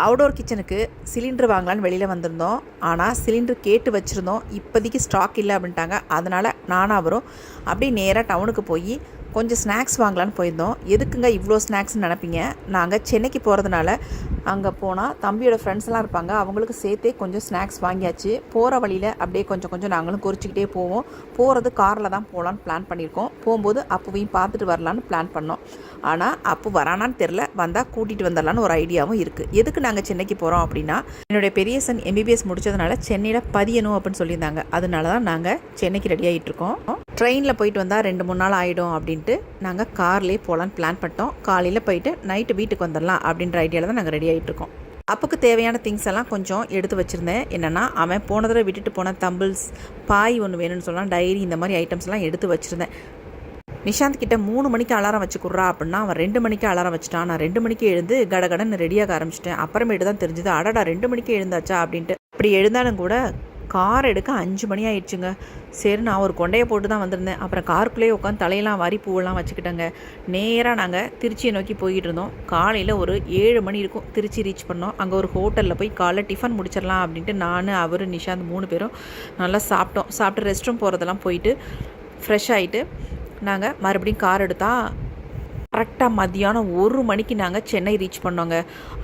Outdoor கிச்சனுக்கு cylinder வாங்கலான்னு வெளியில் வந்திருந்தோம். ஆனால் சிலிண்டர் கேட்டு வச்சுருந்தோம். இப்போதைக்கு ஸ்டாக் இல்லை அப்படின்ட்டாங்க. அதனால் நானும் அவரும் அப்படியே நேராக டவுனுக்கு போய் கொஞ்சம் ஸ்நாக்ஸ் வாங்கலான்னு போயிருந்தோம். எதுக்குங்க இவ்வளோ ஸ்நாக்ஸ்ன்னு நினைப்பீங்க. நாங்கள் சென்னைக்கு போகிறதுனால அங்கே போனால் தம்பியோட ஃப்ரெண்ட்ஸ்லாம் இருப்பாங்க. அவங்களுக்கு சேர்த்தே கொஞ்சம் ஸ்நாக்ஸ் வாங்கியாச்சு. போகிற வழியில் அப்படியே கொஞ்சம் கொஞ்சம் நாங்களும் குறிச்சிக்கிட்டே போவோம். போகிறது காரில் தான் போகலான்னு பிளான் பண்ணியிருக்கோம். போகும்போது அப்புவையும் பார்த்துட்டு வரலான்னு பிளான் பண்ணோம். ஆனால் அப்பு வரானான்னு தெரில. வந்தால் கூட்டிகிட்டு வந்துடலான்னு ஒரு ஐடியாவும் இருக்குது. எதுக்கு நாங்கள் சென்னைக்கு போகிறோம் அப்படின்னா, என்னுடைய பெரிய சன் MBBS முடித்ததுனால சென்னையில் பதியணும் அப்படின்னு சொல்லியிருந்தாங்க. அதனால தான் நாங்கள் சென்னைக்கு ரெடி ஆகிட்டுருக்கோம். ட்ரெயினில் போயிட்டு வந்தால் 2-3 நாள் ஆகிடும் அப்படின்ட்டு நாங்கள் கார்லேயே போகலான்னு பிளான் பண்ணிட்டோம். காலையில் போயிட்டு நைட்டு வீட்டுக்கு வந்துடலாம் அப்படின்ற ஐடியாவில் தான் நாங்கள் ரெடி ஆகிட்டுருக்கோம். அப்புக்கு தேவையான திங்ஸ் எல்லாம் கொஞ்சம் எடுத்து வச்சுருந்தேன். என்னென்னா, அவன் போன தடவை விட்டுட்டு போன தம்பிள்ஸ், பாய் ஒன்று வேணும்னு சொல்லலாம், டைரி, இந்த மாதிரி ஐட்டம்ஸ்லாம் எடுத்து வச்சுருந்தேன். நிஷாந்த் கிட்ட 3 மணிக்கு அலாரம் வச்சு கொடுறா அப்படின்னா அவன் 2 மணிக்கு அலாரம் வச்சுட்டான். நான் 2 மணிக்கு எழுந்து கடகடன்னு ரெடியாக ஆரம்பிச்சிட்டேன். அப்புறமேட்டு தான் தெரிஞ்சுது, அடடா 2 மணிக்கு எழுந்தாச்சா அப்படின்ட்டு. அப்படி எழுந்தாலும் கூட கார் எடுக்க 5 மணி ஆயிடுச்சுங்க. சரி, நான் ஒரு கொண்டையை போட்டு தான் வந்திருந்தேன். அப்புறம் காருக்குள்ளேயே உட்காந்து தலையெல்லாம் வாரி பூவெல்லாம் வச்சுக்கிட்டேங்க. நேராக நாங்கள் திருச்சியை நோக்கி போய்கிட்டு இருந்தோம். காலையில் ஒரு 7 மணி இருக்கும் திருச்சி ரீச் பண்ணோம். அங்கே ஒரு ஹோட்டலில் போய் காலைல டிஃபன் முடிச்சிடலாம் அப்படின்ட்டு நான், அவர், நிஷாந்த் 3 பேரும் நல்லா சாப்பிட்டோம். சாப்பிட்டு ரெஸ்ட் ரூம் போகிறதெல்லாம் போயிட்டு ஃப்ரெஷ் ஆகிட்டு நாங்கள் மறுபடியும் கார் எடுத்தால் கரெக்டாக மதியானம் 1 மணிக்கு நாங்கள் சென்னை ரீச் பண்ணோங்க.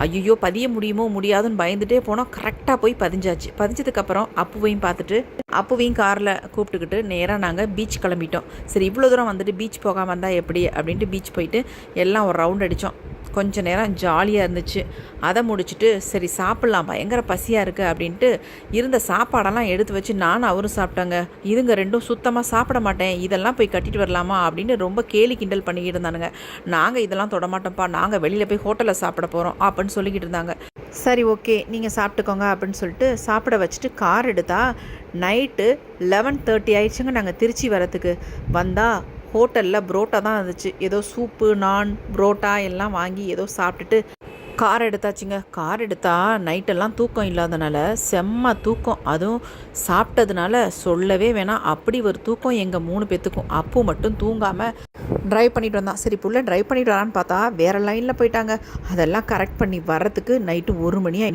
ஐயோ, பதிய முடியுமோ முடியாதுன்னு பயந்துகிட்டே போனோம். கரெக்டாக போய் பதிஞ்சாச்சு. பதிஞ்சதுக்கப்புறம் அப்புவையும் பார்த்துட்டு அப்புவையும் காரில் கூப்பிட்டுக்கிட்டு நேராக நாங்கள் பீச் கிளம்பிட்டோம். சரி, இவ்வளோ தூரம் வந்துட்டு பீச் போகாமல் வந்தால் எப்படி அப்படின்ட்டு பீச் போயிட்டு எல்லாம் ஒரு ரவுண்ட் அடித்தோம். கொஞ்சம் நேரம் ஜாலியாக இருந்துச்சு. அதை முடிச்சுட்டு சரி சாப்பிட்லாம், பயங்கர பசியாக இருக்குது அப்படின்ட்டு இருந்த சாப்பாடெல்லாம் எடுத்து வச்சு நானும் அவரும் சாப்பிட்டாங்க. இதுங்க ரெண்டும் சுத்தமாக சாப்பிட மாட்டேன், இதெல்லாம் போய் கட்டிட்டு வரலாமா அப்படின்னு ரொம்ப கேலி கிண்டல் பண்ணிக்கிட்டு இருந்தானுங்க. நாங்கள் இதெல்லாம் தொடமாட்டோம்ப்பா, நாங்கள் வெளியில் போய் ஹோட்டலில் சாப்பிட போகிறோம் அப்படின்னு சொல்லிக்கிட்டு இருந்தாங்க. சரி, ஓகே, நீங்கள் சாப்பிட்டுக்கோங்க அப்படின்னு சொல்லிட்டு சாப்பிட வச்சுட்டு கார் எடுத்தால் நைட்டு 11:30 ஆயிடுச்சுங்க. நாங்கள் திருச்சி வரத்துக்கு வந்தால் ஹோட்டலில் புரோட்டா தான் இருந்துச்சு. ஏதோ சூப்பு, நான், புரோட்டா எல்லாம் வாங்கி ஏதோ சாப்பிட்டுட்டு கார் எடுத்தாச்சுங்க. கார் எடுத்தால் நைட்டெல்லாம் தூக்கம் இல்லாதனால செம்ம தூக்கம். அதுவும் சாப்பிட்டதுனால சொல்லவே வேணாம், அப்படி ஒரு தூக்கம் எங்கள் 3 பேத்துக்கும். அப்பு மட்டும் தூங்காமல் ட்ரைவ் பண்ணிட்டு வந்தான். சரி, புள்ள ட்ரைவ் பண்ணிட்டு வரான்னு பார்த்தா வேறு லைனில் போயிட்டாங்க. அதெல்லாம் கரெக்ட் பண்ணி வர்றதுக்கு நைட்டு 1 மணி ஆகி